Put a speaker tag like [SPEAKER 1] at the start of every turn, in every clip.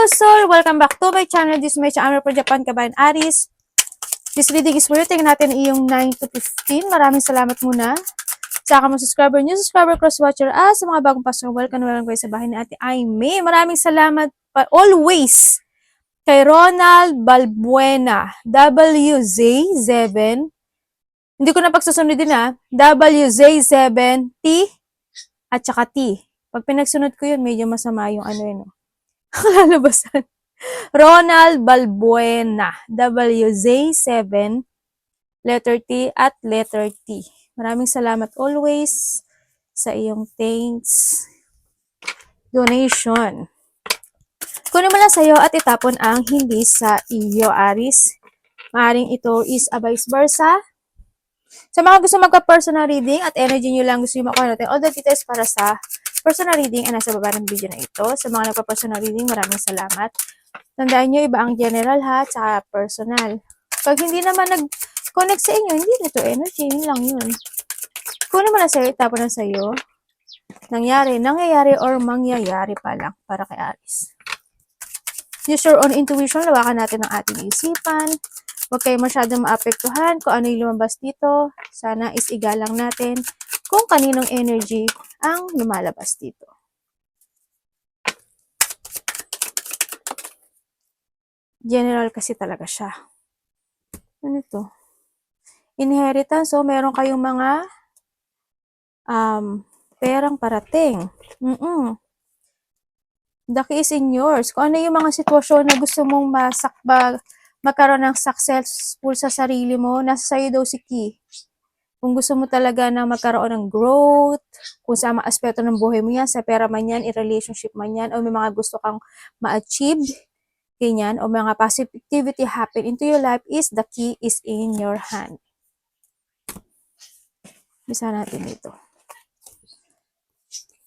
[SPEAKER 1] Soul! Welcome back to my channel. This is my channel for Japan Kabayan Aris. This reading is for you. Tingnan natin yung 9 to 15. Maraming salamat muna. Sa akin mga subscriber, new subscriber, cross-watcher, sa mga bagong pastor, welcome kayo sa bahay ni Ate Aimee. Maraming salamat pa always kay Ronald Balbuena, WZ7. Hindi ko na pagsusunod din WZ7T at saka T. Pag pinagsunod ko yun, medyo masama yung lalabasan. Ronald Balbuena, WZ7, letter T at letter T. Maraming salamat always sa iyong thanks donation. Kunin mo lang sa'yo at itapon ang hindi sa iyo, Aris. Maaring ito is a vice versa. Sa mga gusto magka-personal reading at energy nyo lang gusto nyo makuha natin, all the details para sa personal reading ay nasa baba ng video na ito. Sa mga nagpa-personal reading, maraming salamat. Tandaan nyo, iba ang general ha, at personal. Pag hindi naman nag-connect sa inyo, hindi na to energy, yun lang yun. Kunin mo na sa'yo, itapon na sa'yo. Nangyayari or mangyayari pa lang para kay Aris. Use your own intuition, lawakan natin ang ating isipan. Huwag kayo masyadong maapektuhan kung ano yung lumabas dito. Sana is igalang natin kung kaninong energy ang lumalabas dito. General kasi talaga siya. Ano ito? Inheritance. So, meron kayong mga perang parating. The key is in yours. Kung ano yung mga sitwasyon na gusto mong magkaroon ng successful sa sarili mo, nasa sa'yo daw si key. Kung gusto mo talaga na magkaroon ng growth, kung sa mga aspeto ng buhay mo yan, sa pera man yan, i-relationship man yan, o may mga gusto kang ma-achieve, ganyan, o mga positivity happen into your life, is the key is in your hand. Bisa natin ito.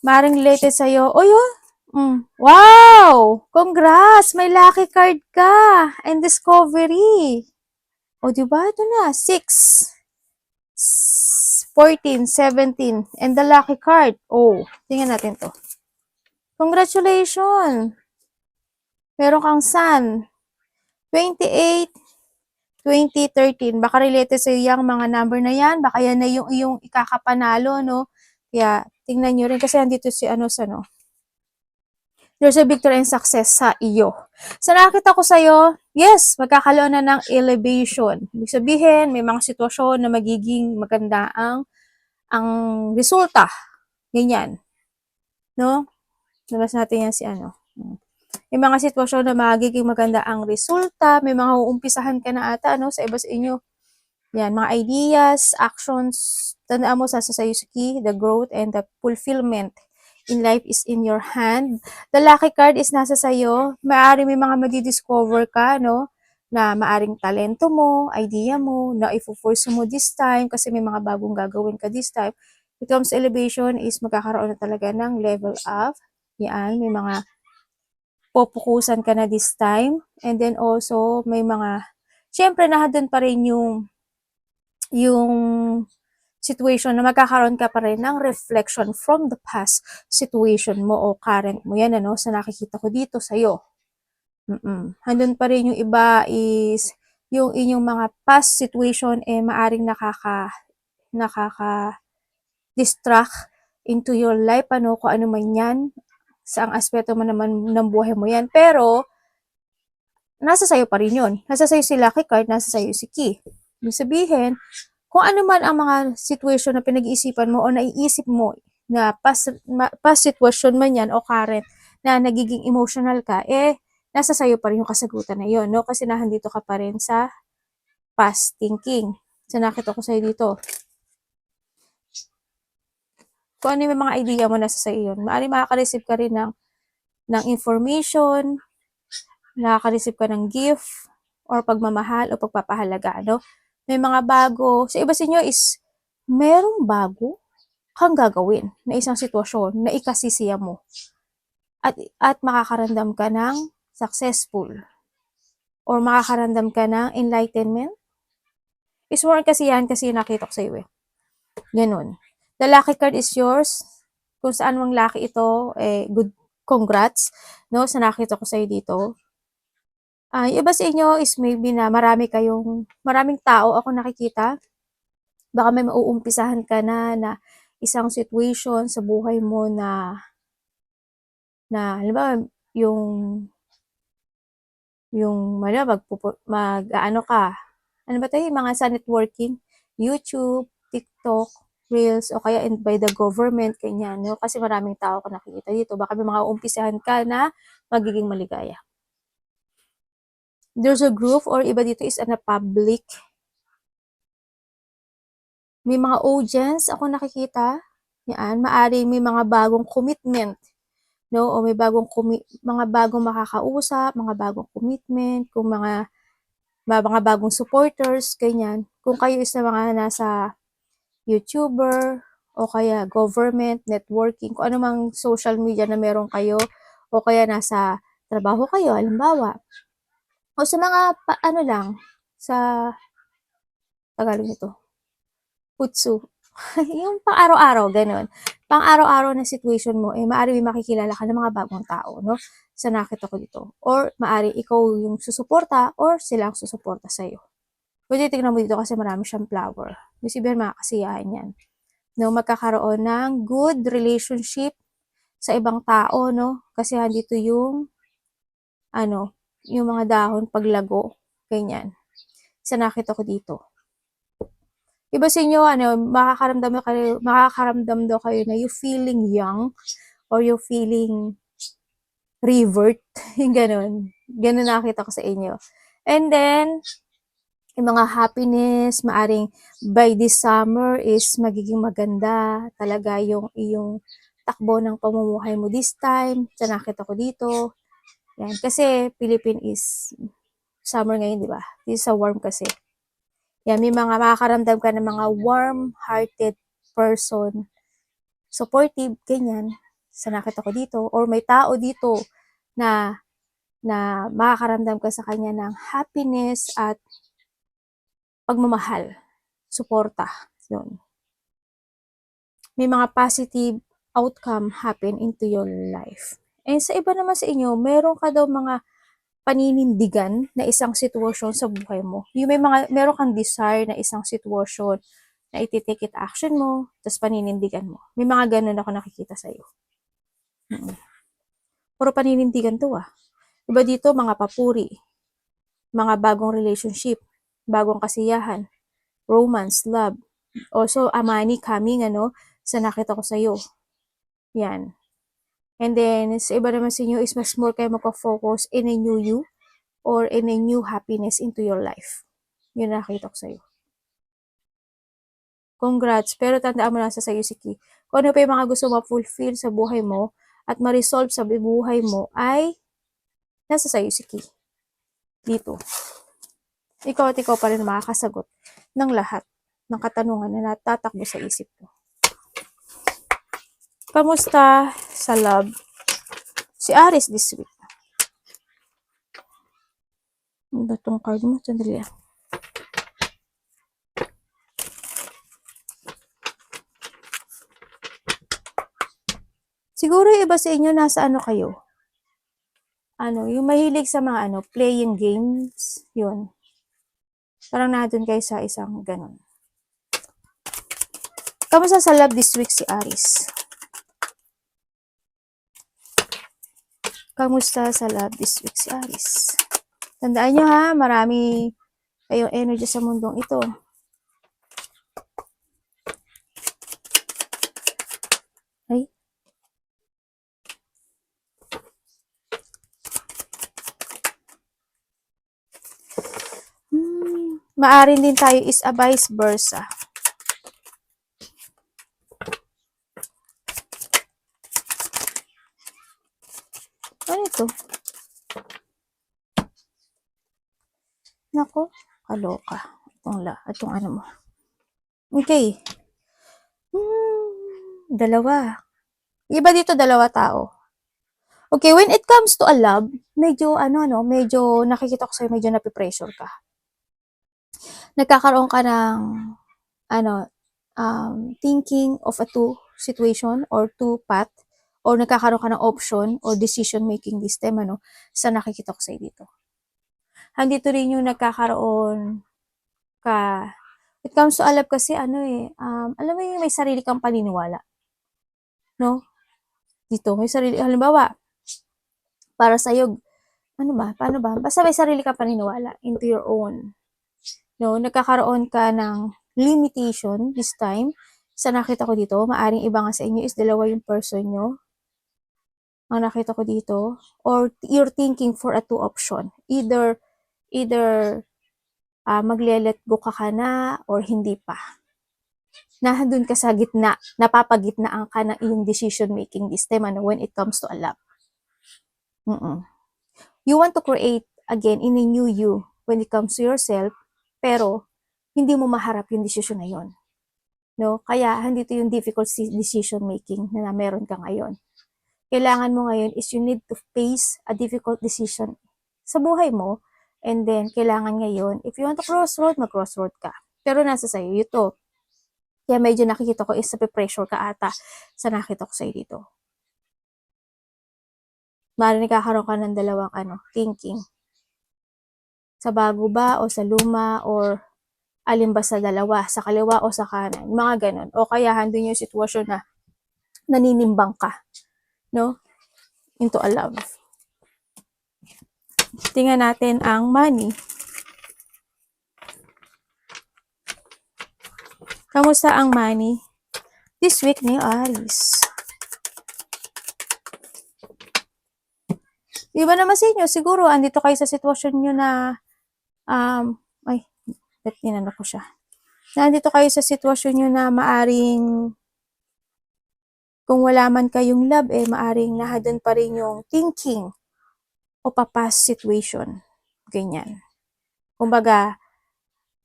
[SPEAKER 1] Maring related sa'yo, wow! Congrats! May lucky card ka! And discovery. O, diba? Ito na. 6, 14, 17. And the lucky card. Oh, tingnan natin to. Congratulations! Meron kang sun. 28, 2013. Baka related sa yung mga number na yan. Baka yan na yung iyong ikakapanalo, no? Kaya, tingnan nyo rin. Kasi andito si there's a victory and success sa iyo. Sa nakita ko sa'yo, yes, magkakaroon na ng elevation. Ibig sabihin, may mga sitwasyon na magiging maganda ang resulta. Ganyan. No? Nabas natin yan si May mga sitwasyon na magiging maganda ang resulta. May mga uumpisahan ka na ata, sa iba sa inyo. Yan, mga ideas, actions. Tandaan mo, sa'yo si key, the growth and the fulfillment in life is in your hand. The lucky card is nasa sa'yo. Maaari may mga madidiscover ka, na maaring talento mo, idea mo, na i-force mo this time kasi may mga bagong gagawin ka this time. It comes elevation is magkakaroon na talaga ng level up. Yan, may mga pupukusan ka na this time. And then also, may mga, syempre, nahadun pa rin yung situation na magkakaroon ka pa rin ng reflection from the past situation mo o current mo. Yan, sa nakikita ko dito sa'yo. Handun pa rin yung iba is yung inyong mga past situation maaring nakaka-distract into your life, kung ano man yan, sa ang aspeto mo naman ng buhay mo yan. Pero, nasa sa'yo pa rin yun. Nasa sa'yo si lucky card, nasa sa'yo si key. Ibig sabihin, kung ano man ang mga situation na pinag-iisipan mo o naiisip mo na past situation man yan o current na nagiging emotional ka, nasa sayo pa rin yung kasagutan na yun, no? Kasi nahandito ka pa rin sa past thinking. So, nakita ko sa'yo dito. Kung ano yung mga idea mo, nasa sa'yo yun. Maaaring makaka-receive ka rin ng information, nakaka-receive ka ng gift, or pagmamahal o pagpapahalaga, May mga bago. Sa iba sa inyo is, merong bago kang gagawin na isang sitwasyon na ikasisiya mo. At makakaramdam ka ng successful. Or makakaramdam ka ng enlightenment. Is more kasi yan kasi nakita ko sa iyo. Ganun. The lucky card is yours. Kung saan mang lucky ito, good congrats, no, sa nakita ko sa'yo dito. Yung iba sa inyo is maybe na maraming tao ako nakikita. Baka may mauumpisahan ka na isang situation sa buhay mo na halimbawa yung mag-aano ka, ano ba 'to, yung mga sa networking, YouTube, TikTok, Reels, o kaya by the government, ganyan, 'no? Kasi maraming tao ako nakikita dito. Baka may mga uumpisahan ka na magiging maligaya. There's a group or iba dito is na public. May mga audience ako nakikita. Yan, maaring may mga bagong commitment, no? O may mga bagong makakausap, mga bagong commitment, kung mga bagong supporters, ganyan. Kung kayo is na mga nasa YouTuber, o kaya government, networking, kung ano mang social media na meron kayo, o kaya nasa trabaho kayo, halimbawa. O sa mga, ano lang, sa, Tagalog nito, putsu. Yung pang-araw-araw, ganun. Pang-araw-araw na situation mo, maaari may makikilala ka ng mga bagong tao, no? Sa nakita ko dito. Or, maaari ikaw yung susuporta, or silang susuporta sa'yo. Pwede tignan mo dito kasi marami siyang flower. May sabihin mga kasiyahan yan. No, magkakaroon ng good relationship sa ibang tao, no? Kasi dito yung, yung mga dahon paglago, ganyan. Sa nakita ko dito. Iba sa inyo, makakaramdam daw kayo na you feeling young or you feeling revert. Yung ganun. Ganun nakita ko sa inyo. And then, yung mga happiness, maaring by this summer is magiging maganda talaga yung iyong takbo ng pamumuhay mo this time. Sa nakita ko dito. Yan. Kasi, Philippine is summer ngayon, di ba? This is a warm kasi. Yan, may mga makakaramdam ka ng mga warm-hearted person, supportive, ganyan, sa nakita ko dito, or may tao dito na makakaramdam ka sa kanya ng happiness at pagmamahal, suporta, yun. May mga positive outcome happen into your life. And sa iba naman sa inyo, meron ka daw mga paninindigan na isang sitwasyon sa buhay mo. Yung meron kang desire na isang sitwasyon na iti-take it action mo, tapos paninindigan mo. May mga ganun ako nakikita sa'yo. Puro paninindigan to Iba dito, mga papuri, mga bagong relationship, bagong kasiyahan, romance, love. Also, money coming, sa nakita ko sa'yo. Yan. And then, sa iba naman sa inyo is mas more kayo magpa-focus in a new you, or in a new happiness into your life. Yun nakita ko sa'yo. Congrats, pero tandaan mo lang sa sa'yo si Ki. Kung ano pa yung mga gusto ma-fulfill sa buhay mo at ma-resolve sa buhay mo ay nasa sa'yo si Ki. Dito. Ikaw at ikaw pa rin makakasagot ng lahat ng katanungan na natatakbo sa isip mo. Kamusta sa love si Aries this week? Ano ba itong card mo? Sandali lang. Siguro yung iba sa inyo nasa kayo? Yung mahilig sa mga playing games, yun. Parang nandun kayo sa isang ganun. Kamusta sa love this week si Aries? Kamusta sa love this week si Aries? Tandaan nyo marami kayong energy sa mundong ito. Ay. Maaring din tayo is a vice versa. Ano ito? Nako, kaloka. Itong ano mo. Okay. Dalawa. Iba dito dalawa tao. Okay, when it comes to a love, medyo medyo nakikita ko sa'yo, medyo napipressure ka. Nagkakaroon ka ng thinking of a two situation or two path or nagkakaroon ka ng option or decision making this time, sa nakikita ko sa'yo dito. Andito rin yung nagkakaroon ka, it comes to alab kasi alam mo yung may sarili kang paniniwala, no? Dito, may sarili, halimbawa, para sa'yo, paano ba? Basta may sarili kang paniniwala into your own. No, nagkakaroon ka ng limitation this time. Sa nakita ko dito, maaring iba nga sa inyo is dalawa yung person nyo. Ang nakita ko dito, or you're thinking for a two option. Either magle-let go ka na or hindi pa. Nandun ka sa gitna, napapagitnaan ka na yung decision making this time when it comes to a love. You want to create again in a new you when it comes to yourself, pero hindi mo maharap yung decision na yun. No? Kaya handito yung difficult decision making na meron ka ngayon. Kailangan mo ngayon is you need to face a difficult decision sa buhay mo, and then kailangan ngayon, if you want to crossroad, mag-crossroad ka. Pero nasa sa'yo ito. Kaya medyo nakikita ko is pressure ka ata sa nakita ko sa'yo dito. Maaaring nakakaroon ka ng dalawang thinking. Sa bago ba o sa luma, or alin ba sa dalawa, sa kaliwa o sa kanan, mga ganon. O kaya handun yung sitwasyon na naninimbang ka, no? Into a love. Tingnan natin ang money. Kamusta ang money this week ni Aries? Iba naman sa inyo, siguro andito kayo sa sitwasyon nyo na inano ko siya. Nandito kayo sa sitwasyon nyo na maaring kung wala man kayong love, maaring nahadon pa rin yung thinking o past situation. Ganyan. Kumbaga,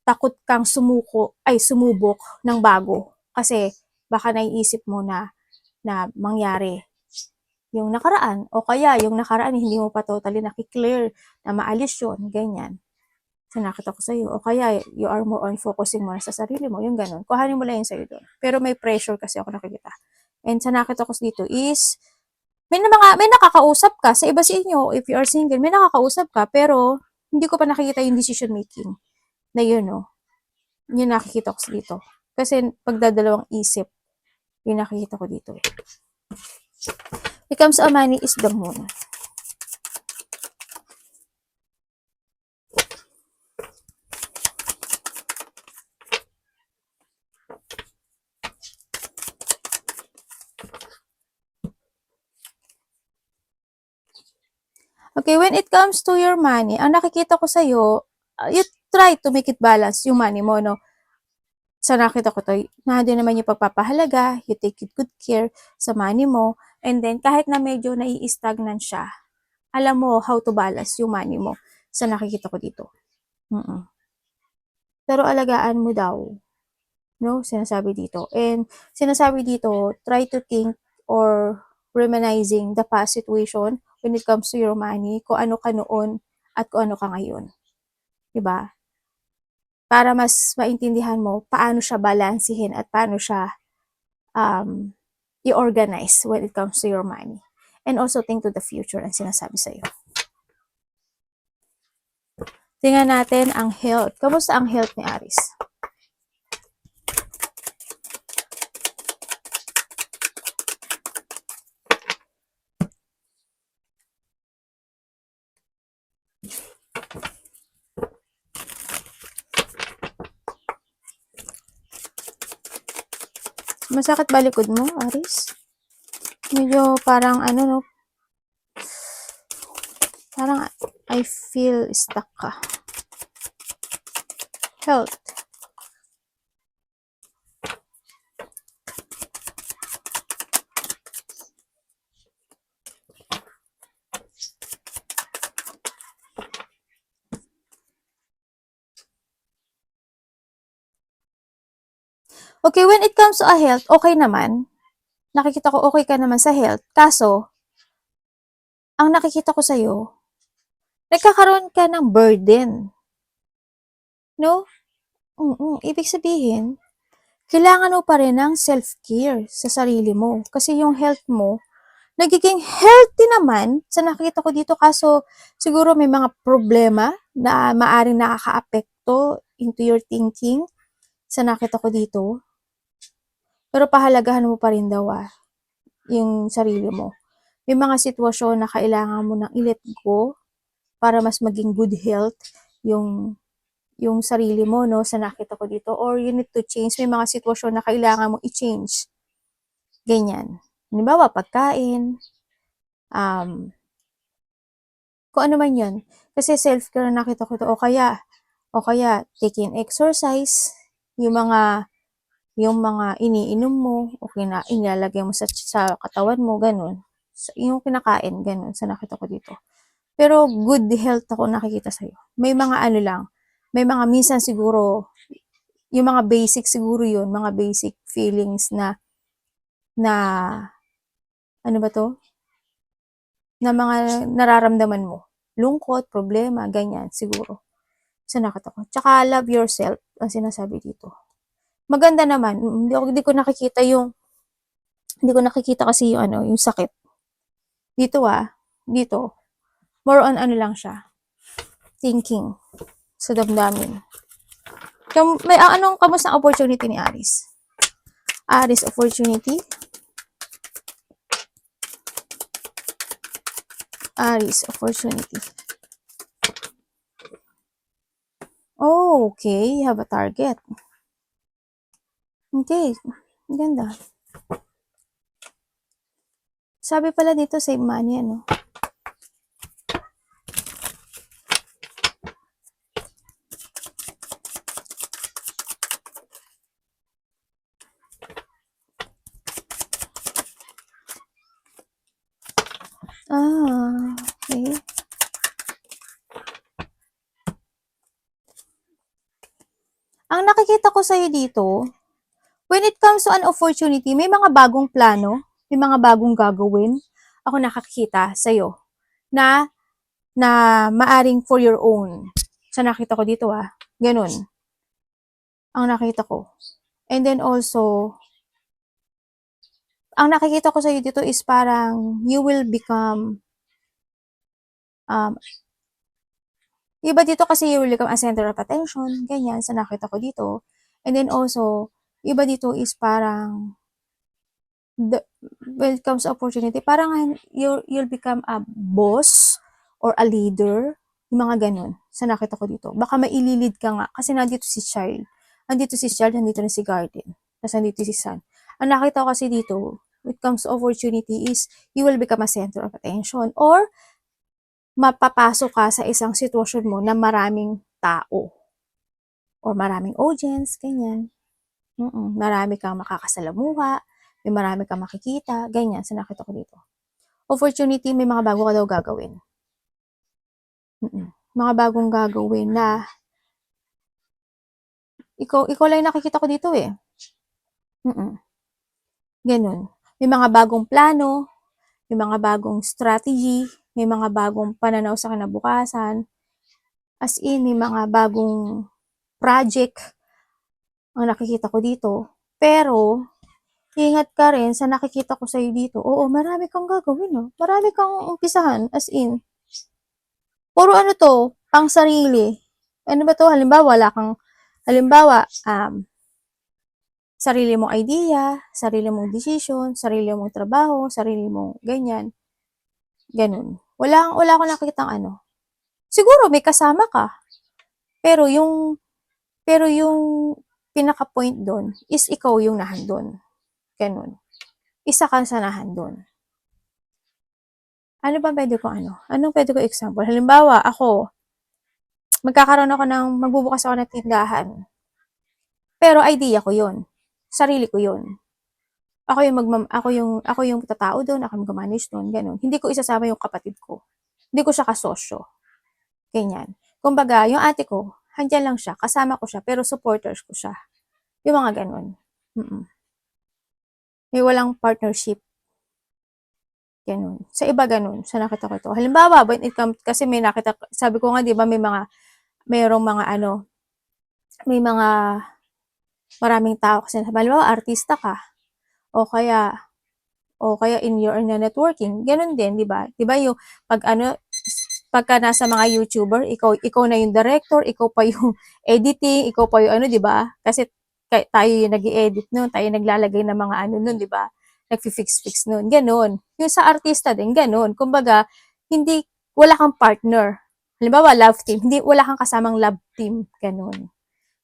[SPEAKER 1] takot kang sumubok ng bago. Kasi baka naiisip mo na mangyari yung nakaraan. O kaya yung nakaraan hindi mo pa totally nakiklear na maalis yun. Ganyan. So, nakita ko sa'yo. O kaya, you are more on focusing mo sa sarili mo. Yung ganun. Kuhanin mo lang yun sa'yo doon. Pero may pressure kasi ako nakikita. And sa nakita ko dito is, may nakakausap ka. Sa iba sa inyo, if you are single, may nakakausap ka. Pero, hindi ko pa nakikita yung decision making. Na yun, no? Yun nakikita ko dito. Kasi, pagdadalawang isip, yun nakikita ko dito. It comes to money is the moon. Okay, when it comes to your money, ang nakikita ko sa'yo, you try to make it balance yung money mo, no? Sa nakita ko to, nandun naman yung pagpapahalaga, you take it good care sa money mo, and then kahit na medyo nai-stagnant siya, alam mo how to balance yung money mo sa nakikita ko dito. Pero alagaan mo daw, no? Sinasabi dito. And sinasabi dito, try to think or reminiscing the past situation when it comes to your money, kung ano ka noon at kung ano ka ngayon. Diba? Para mas maintindihan mo paano siya balansihin at paano siya i-organize when it comes to your money. And also think to the future ang sinasabi sa'yo. Tingnan natin ang health. Kamusta ang health ni Aries? Masakit ba likod mo, Aries? Medyo parang no? Parang I feel stuck ka. Health. Okay, when it comes to a health, okay naman. Nakikita ko okay ka naman sa health. Kaso, ang nakikita ko sa'yo, nagkakaroon ka ng burden. No? Ibig sabihin, kailangan mo pa rin ng self-care sa sarili mo. Kasi yung health mo, nagiging healthy naman sa nakikita ko dito, kaso siguro may mga problema na maaaring nakakaapekto into your thinking sa nakita ko dito. Pero pahalagahan mo pa rin daw yung sarili mo. May mga sitwasyon na kailangan mo nang i-let go para mas maging good health yung sarili mo, no, sa nakita ko dito. Or you need to change. May mga sitwasyon na kailangan mo i-change. Ganyan. Halimbawa, pagkain, kung ano man yun. Kasi self-care na nakita ko to. O kaya taking exercise, yung mga iniinom mo, o inilalagay mo sa katawan mo, ganun. Yung kinakain, ganun, sa nakita ko dito. Pero good health ako nakikita sa'yo. May mga ano lang, may mga minsan siguro, yung mga basic siguro yun, mga basic feelings na ano ba to? Na mga nararamdaman mo. Lungkot, problema, ganyan, siguro. Sa nakita ko. Tsaka love yourself, ang sinasabi dito. Maganda naman, hindi ko nakikita kasi yung yung sakit. Dito more on ano lang siya, thinking sa damdamin. May kamusta ang opportunity ni Aries? Aries opportunity. Aries opportunity. Oh, okay, you have a target. Okay, ganda. Sabi pala dito, save money, ano? Okay. Ang nakikita ko sa'yo dito, when it comes to an opportunity, may mga bagong plano, may mga bagong gagawin. Ako nakakita sa'yo na maaring for your own. Sa nakita ko dito ganun. Ang nakita ko. And then also, ang nakikita ko sa'yo dito is parang you will become iba dito kasi you will become a center of attention, ganyan, sa nakita ko dito. And then also, iba dito is parang when it comes to opportunity, parang you'll become a boss or a leader, yung mga ganun, sa nakita ko dito. Baka maililid ka nga, kasi nandito si Child, nandito na si Garden, tapos nandito si Sun. Ang nakita ko kasi dito, when it comes to opportunity is, you will become a center of attention, or mapapasok ka sa isang sitwasyon mo na maraming tao, or maraming audience, ganyan. Marami kang makakasalamuha, may marami kang makikita, ganyan, sa nakita ko dito. Opportunity, may mga bago ka daw gagawin. Mga bagong gagawin na ikaw lang nakikita ko dito eh. Ganun. May mga bagong plano, may mga bagong strategy, may mga bagong pananaw sa kinabukasan. As in, may mga bagong project ang nakikita ko dito. Pero, ingat ka rin sa nakikita ko sa'yo dito. Oo, marami kang gagawin, no? Marami kang umpisahan, as in. Puro ano to, pang sarili. Ano ba to? Halimbawa, sarili mong idea, sarili mong decision, sarili mong trabaho, sarili mong ganyan. Ganun. Wala ko nakikitang ano. Siguro may kasama ka. Pero yung pinaka-point doon is ikaw yung nahandun. Ganun. Isa kang sa nahandun. Ano ba pwede ko Anong pwede ko example? Halimbawa, magbubukas ako ng tindahan. Pero idea ko yun. Sarili ko yun. Ako yung tatao doon, ako yung mag-manage doon, ganun. Hindi ko isasama yung kapatid ko. Hindi ko siya kasosyo. Ganyan. Kumbaga, yung ate ko, handyan lang siya, kasama ko siya, pero supporters ko siya. Yung mga ganun. May walang partnership. Ganun. Sa iba ganun, sa nakita ko ito. Halimbawa, when it comes, kasi may nakita, sabi ko nga, di ba, mayroong mga may mga maraming tao kasi, halimbawa, artista ka, o kaya, o kaya in your networking, ganun din, di ba? Di ba yung pag ano, pagka nasa mga YouTuber, ikaw na yung director, ikaw pa yung editing, ikaw pa yung ano, di ba? Kasi tayo yung nag-i-edit nun, tayo naglalagay ng mga ano nun, di ba? Nagfi-fix-fix nun, ganun. Yung sa artista din, ganun. Kumbaga, hindi, wala kang partner. Halimbawa, love team, hindi, wala kang kasamang love team, ganun.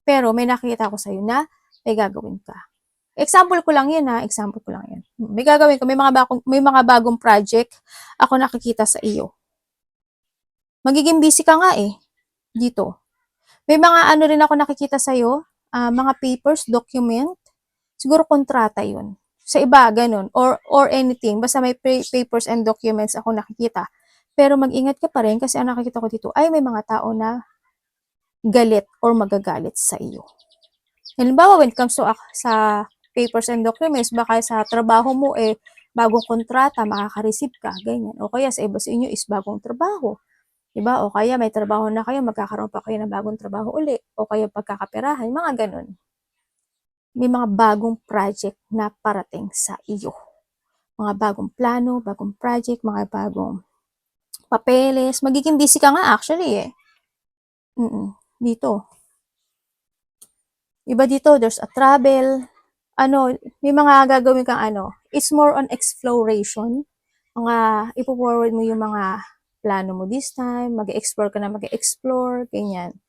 [SPEAKER 1] Pero may nakikita ko sa'yo na may gagawin ka. Example ko lang yan ha, example ko lang yan. May gagawin ko, may mga bagong project ako nakikita sa iyo. Magiging busy ka nga eh, dito. May mga ano rin ako nakikita sa'yo, mga papers, document, siguro kontrata yun. Sa iba, ganun. Or anything, basta may papers and documents ako nakikita. Pero mag-ingat ka pa rin kasi ang nakikita ko dito ay may mga tao na galit or magagalit sa iyo. Halimbawa, when it comes to sa papers and documents, baka sa trabaho mo eh, bagong kontrata, makaka-receive ka, ganyan. O kaya sa iba sa inyo is bagong trabaho. Diba? O kaya may trabaho na kayo, magkakaroon pa kayo ng bagong trabaho uli. O kaya pagkakaperahan, mga ganun. May mga bagong project na parating sa iyo. Mga bagong plano, bagong project, mga bagong papeles. Magiging busy ka nga actually eh. Dito. Iba dito, there's a travel. Ano, may mga gagawin kang ano. It's more on exploration. Mga, ipo-forward mo yung mga plano mo this time. Mag-explore ka na mag-explore. Ganyan.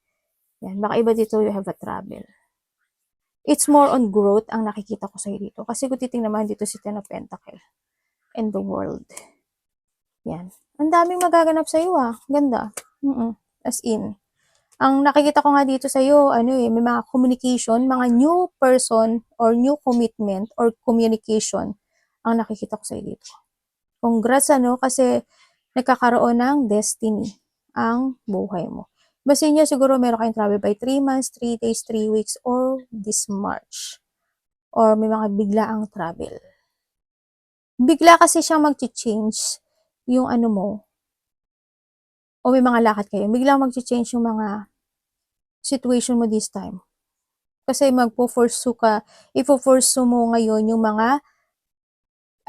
[SPEAKER 1] Yan. Baka iba dito, you have a travel. It's more on growth ang nakikita ko sa'yo dito. Kasi kung titingnan naman dito si Ten of Pentacle and the world. Yan. Ang daming magaganap sa'yo Ganda. As in. Ang nakikita ko nga dito sa'yo, ano may mga communication, mga new person or new commitment or communication ang nakikita ko sa'yo dito. Congrats kasi nagkakaroon ng destiny ang buhay mo. Basin nyo siguro meron kayong travel by 3 months, 3 days, 3 weeks, or this March. Or may mga biglaang travel. Bigla kasi siyang mag-change yung ano mo. O may mga lakad kayo. Biglang mag-change yung mga situation mo this time. Kasi ipo-pursue mo ngayon yung mga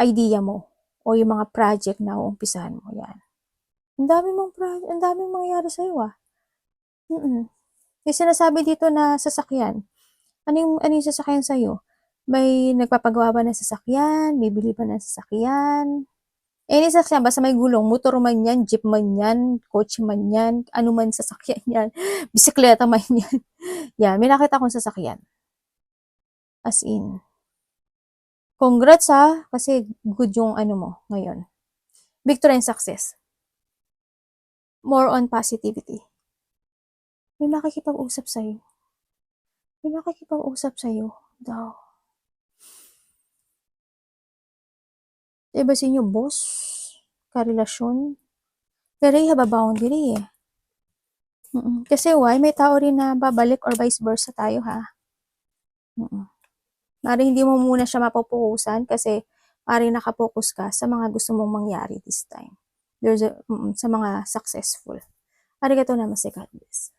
[SPEAKER 1] idea mo o yung mga project na uumpisahan mo. Yan. Ang daming mangyayari sa'yo May sinasabi dito na sasakyan. Ano yung sasakyan sa'yo? May nagpapagawa ba ng sasakyan? Bibili ba ng sasakyan? Any sasakyan, basta may gulong. Motor man yan, jeep man yan, coach man yan, ano man sasakyan yan, bisikleta man yan. Yan, may nakita akong sasakyan. As in. Congrats kasi good yung ano mo ngayon. Victory and success. More on positivity. May makikipag-usap sa'yo. May makikipag-usap sa'yo. Daw. Diba sa inyo, boss? Karelasyon? Pero you have a boundary Kasi why? May tao rin na babalik or vice versa tayo Maring hindi mo muna siya mapopokusan kasi maring nakapokus ka sa mga gusto mong mangyari this time. Sa mga successful. Arigatou namaste, God bless.